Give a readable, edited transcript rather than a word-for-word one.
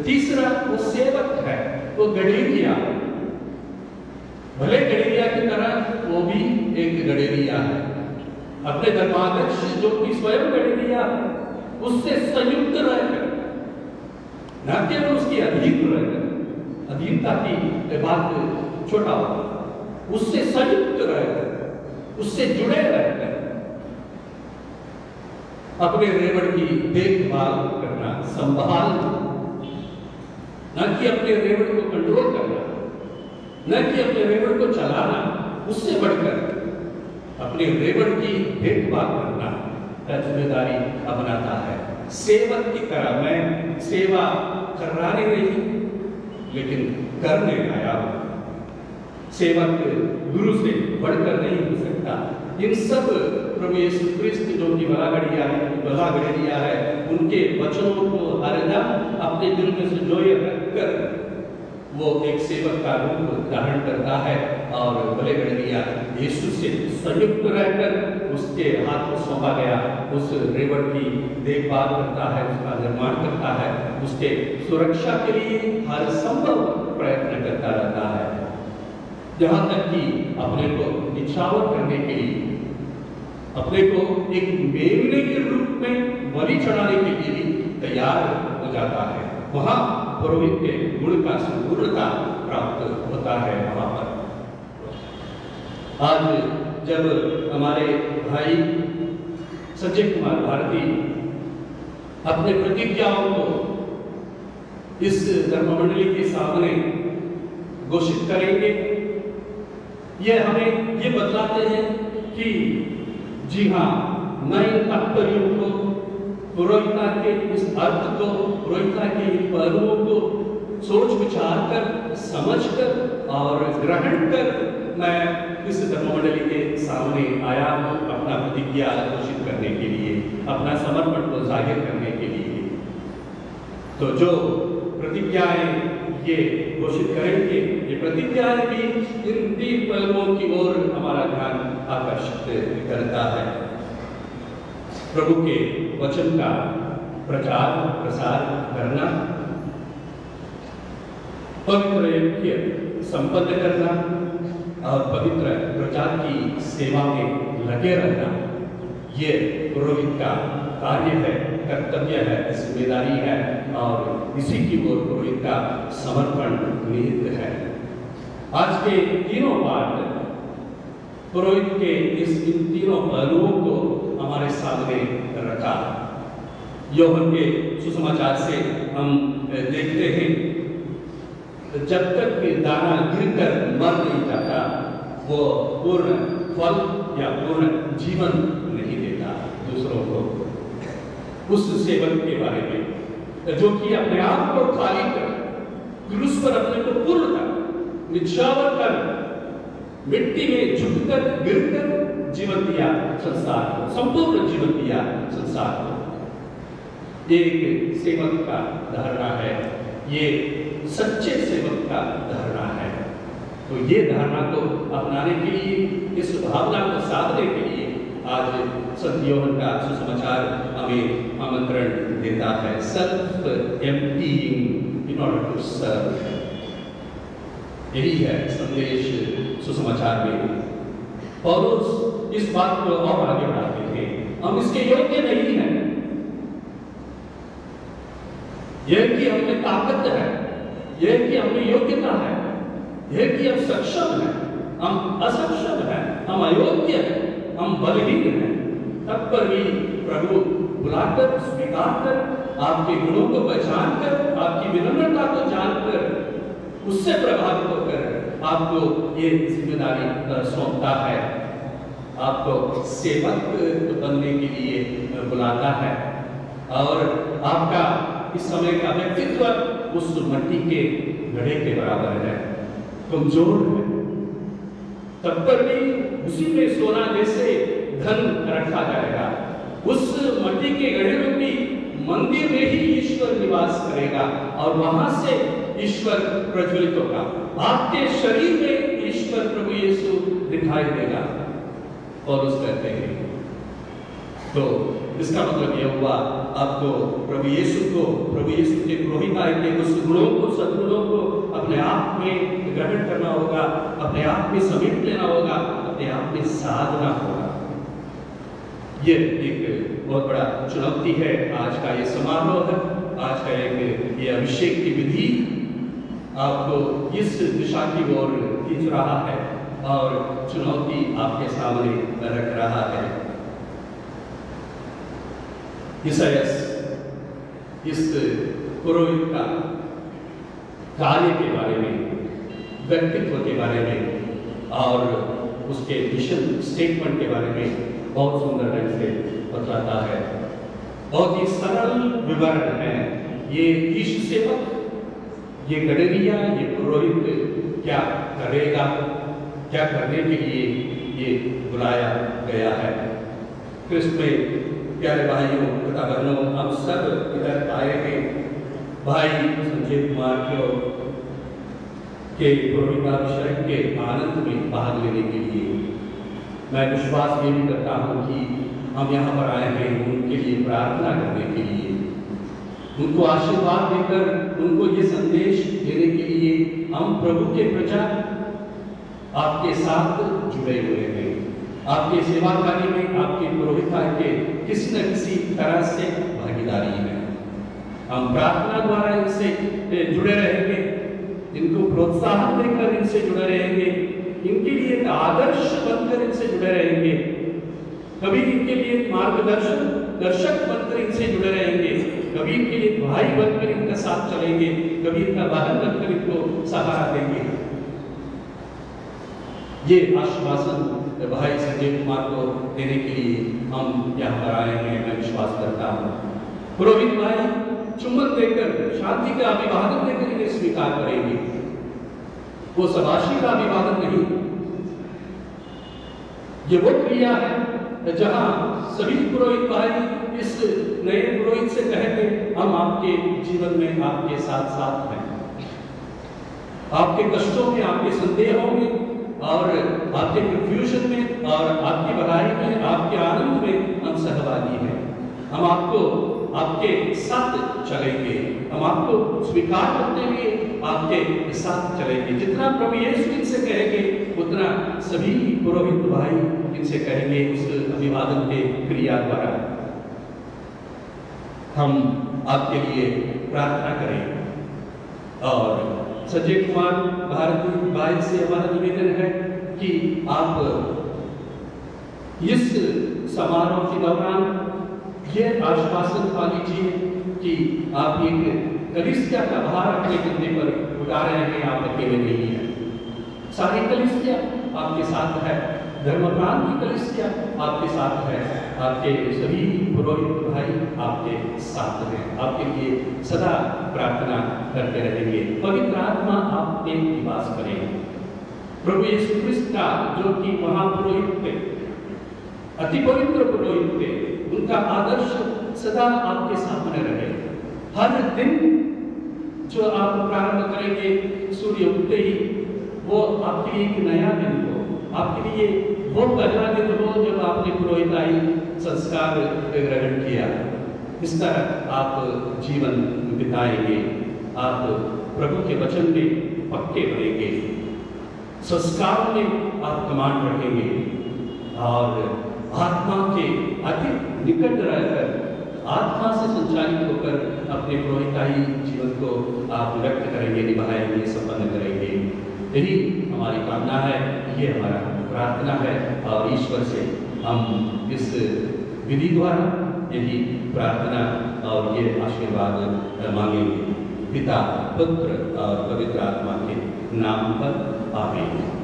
तीसरा वो सेवक है, वो गडेरिया। भले गडेरिया की तरह वो भी एक गडेरिया है। अपने धर्माध्यक्ष जो कि स्वयं गडेरिया है, उससे संयुक्त रहकर, न केवल उसकी अधीन रहकर, अधीनता की बात छोटा होता, उससे संयुक्त रहकर, उससे जुड़े रहकर अपने रेवड़ की देखभाल करना, संभालना, न कि अपने रेवड़ को कंट्रोल करना, न कि अपने रेवड़ को चलाना, उससे बढ़कर अपने रेवड़ की देखभाल करना का जिम्मेदारी अपनाता है। सेवक की तरह मैं सेवा कराने नहीं, लेकिन करने आया हूं। सेवक गुरु से बढ़कर नहीं हो सकता। इन सब प्रभु यीशु क्रिस्त जो कि भला गडेरिया है, उनके वचनों को हरदम अपने दिल में संजोए रखकर वो एक सेवक का रूप धारण करता है और भले गडेरिया यीशु से संयुक्त रहकर उसके हाथ में सौंपा गया उस रेवड़ की देखभाल करता है, उसका निर्माण करता है, उसके सुरक्षा के लिए हर संभव प्रयत्न करता रहता है, जहां तक कि अपने को निछावर करने के लिए, अपने को एक मेमने के रूप में बलि चढ़ाने के लिए भी तैयार हो जाता है। वहां पुरोहित के गुण का संपूर्णता प्राप्त होता है। वहां पर आज जब हमारे भाई संजय कुमार भारती अपने प्रतिज्ञाओं को इस धर्ममंडली के सामने घोषित करेंगे, यह हमें ये बतलाते हैं कि जी हाँ, मैं इन तात्पर्यों को, पुरोहिता के इस अर्थ को, पुरोहिता के इन पहलुओं को सोच विचार कर, समझ कर और ग्रहण कर मैं इस धर्ममंडली के सामने आया हूँ अपना प्रतिज्ञा घोषित करने के लिए, अपना समर्पण को जाहिर करने के लिए। तो जो प्रतिज्ञाएं ये घोषित करेंगे, ये प्रतिज्ञाएं भी इन 3 पहलुओं की ओर हमारा ध्यान आकर्षित करता है। प्रभु के वचन का प्रचार प्रसार करना, पवित्र यज्ञ संपन्न करना और पवित्र प्रजा की सेवा में लगे रहना, ये पुरोहित का कार्य है, कर्तव्य है, जिम्मेदारी है और इसी की ओर पुरोहित का समर्पण निहित है। आज के तीनों पाठ पुरोहित के इन तीनों पहलुओं को हमारे सामने रखा। यूहन्ना के सुसमाचार से हम देखते हैं, जब तक दाना गिरकर मर नहीं जाता, वो पूर्ण फल या पूर्ण जीवन नहीं देता दूसरों को। उस सेवक के बारे में जो कि अपने आप को खाली कर, क्रूस पर अपने को पूर्णतः निछावर कर, मिट्टी में झुककर गिरकर जीवन दिया संसार को, संपूर्ण जीवन दिया संसार को। एक सेवक का धारणा है, ये सच्चे सेवक का धारणा है। तो ये धारणा को अपनाने के लिए, इस भावना को साधने के लिए आज संत यूहन्ना का सुसमाचार हमें आमंत्रण देता है। Self emptying in order to serve, यही है संदेश सुसमाचार में। पौलुस इस बात को और आगे बढ़ाते थे, हम इसके योग्य नहीं हैं, यह कि हमें ताकत है, यह कि हमें योग्यता है, यह कि हम सक्षम हैं, हम असक्षम हैं, हम अयोग्य हैं, हम बलहीन हैं, तब पर भी प्रभु बुलाकर, स्वीकार कर, आपके गुणों को पहचान कर, आपकी विनम्रता को जानकर, उससे प्रभावित होकर आपको ये जिम्मेदारी सौंपता है, आपको सेवक बनने के लिए बुलाता है। और आपका इस समय का व्यक्तित्व उस मट्टी के घड़े के बराबर है, कमजोर है, तब पर भी उसी में सोना जैसे धन रखा जाएगा। उस मट्टी के घड़े में भी मंदिर में ही ईश्वर निवास करेगा और वहां से ईश्वर प्रज्वलित होगा। आपके शरीर में ईश्वर प्रभु यीशु दिखाई देगा। पौलुस कहते हैं तो इसका मतलब यह हुआ आपको प्रभु यीशु के पुरोहिताई के उस गुणों को, सद्गुणों को अपने आप में ग्रहण करना होगा, अपने आप में समेट लेना होगा, अपने आप में साधना होगा। ये एक बहुत बड़ा चुनौती है आज का ये समारोह है, आज का एक ये अभिषेक की विधि आपको इस दिशा की ओर खींच रहा है और चुनौती आपके सामने रख रहा है। ईसायास इस पुरोहित का कार्य के बारे में, व्यक्तित्व के बारे में और उसके मिशन स्टेटमेंट के बारे में बहुत सुंदर ढंग से बतलाता है। बहुत ही सरल विवरण है। ये ईश सेवक, ये गडरिया, ये पुरोहित क्या करेगा, क्या करने के लिए ये बुलाया गया है। क्रिस्त में प्यारे भाइयों तथा बहनों, हम सब इधर आए हैं भाई संजय कुमार के पुरोहिताभिषेक के आनंद में भाग लेने के लिए। मैं विश्वास ये भी करता हूँ कि हम यहाँ पर आए हैं उनके लिए प्रार्थना करने के लिए, उनको आशीर्वाद देकर, उनको ये संदेश देने के लिए हम प्रभु के प्रजा आपके साथ जुड़े हुए हैं। आपके सेवा कार्य में, आपके पुरोहिताई के किसी न किसी तरह से भागीदारी है। हम प्रार्थना द्वारा इनसे जुड़े रहेंगे, इनको प्रोत्साहन देकर इनसे जुड़े रहेंगे, इनके लिए एक आदर्श बनकर इनसे जुड़े रहेंगे, कभी इनके लिए दर्शक बनकर इनसे जुड़े रहेंगे, कभी इनके लिए भाई बनकर इनका साथ चलेंगे, कभी इनका वाहन बनकर इनको सहारा देंगे। ये आश्वासन भाई संजय कुमार को देने के लिए हम यहाँ पर आए हैं। मैं विश्वास करता हूँ पुरोहित भाई चुम्बन देकर, शांति का अभिवादन देकर इन्हें स्वीकार करेंगे। वो शबाशी का अभिवादन नहीं, ये वो क्रिया है जहां सभी पुरोहित भाई इस नए पुरोहित से कहेंगे, हम आपके जीवन में आपके साथ साथ हैं, आपके कष्टों में, आपके संदेहों में और आपके कंफ्यूजन में और आपकी भलाई में, आपके आनंद में हम सहभागी हैं। हम आपके साथ चलेंगे, हम आपको स्वीकार करते हुए आपके साथ चलेंगे। जितना प्रभु यीशु इनसे कहेंगे उतना सभी पुरोहित भाई इनसे कहेंगे उस अभिवादन के क्रिया द्वारा। हम आपके लिए प्रार्थना करें और संजय कुमार भारती भाई से हमारा निवेदन है कि आप इस समारोह के दौरान ये आश्वासन पा लीजिए कि आप एक कलीसिया का भार अपने कंधे पर उठा रहे हैं, आप अकेले नहीं हैं। सारी कलीसिया आपके साथ है, धर्मप्राण की कलीसिया आपके साथ है, आपके सभी पुरोहित भाई आपके साथ हैं, आपके लिए सदा प्रार्थना करते रहेंगे। पवित्र आत्मा आप में निवास करें। प्रभु यीशु क्रिस्त का जो कि महापुरोहित थे, अति पवित्र पुरोहित थे, उनका आदर्श सदा आपके सामने रहे। हर दिन जो आप प्रारंभ करेंगे सूर्य उगते ही, वो आपके लिए एक नया दिन हो, आपके लिए वो पहला दिन हो जब आपने पुरोहिताई संस्कार ग्रहण किया। इस तरह आप जीवन बिताएंगे, आप प्रभु के वचन में पक्के बनेंगे, संस्कार में आप कमांड रखेंगे और आत्मा के अधिक निकट रहकर, आत्मा से संचालित होकर अपने पुरोहिताई जीवन को आप व्यक्त करेंगे, निभाएंगे, संपन्न करेंगे। यही हमारी कामना है, ये हमारा प्रार्थना है और ईश्वर से हम इस विधि द्वारा यही प्रार्थना और ये आशीर्वाद मांगेंगे। पिता, पुत्र और पवित्र आत्मा के नाम पर आमीन।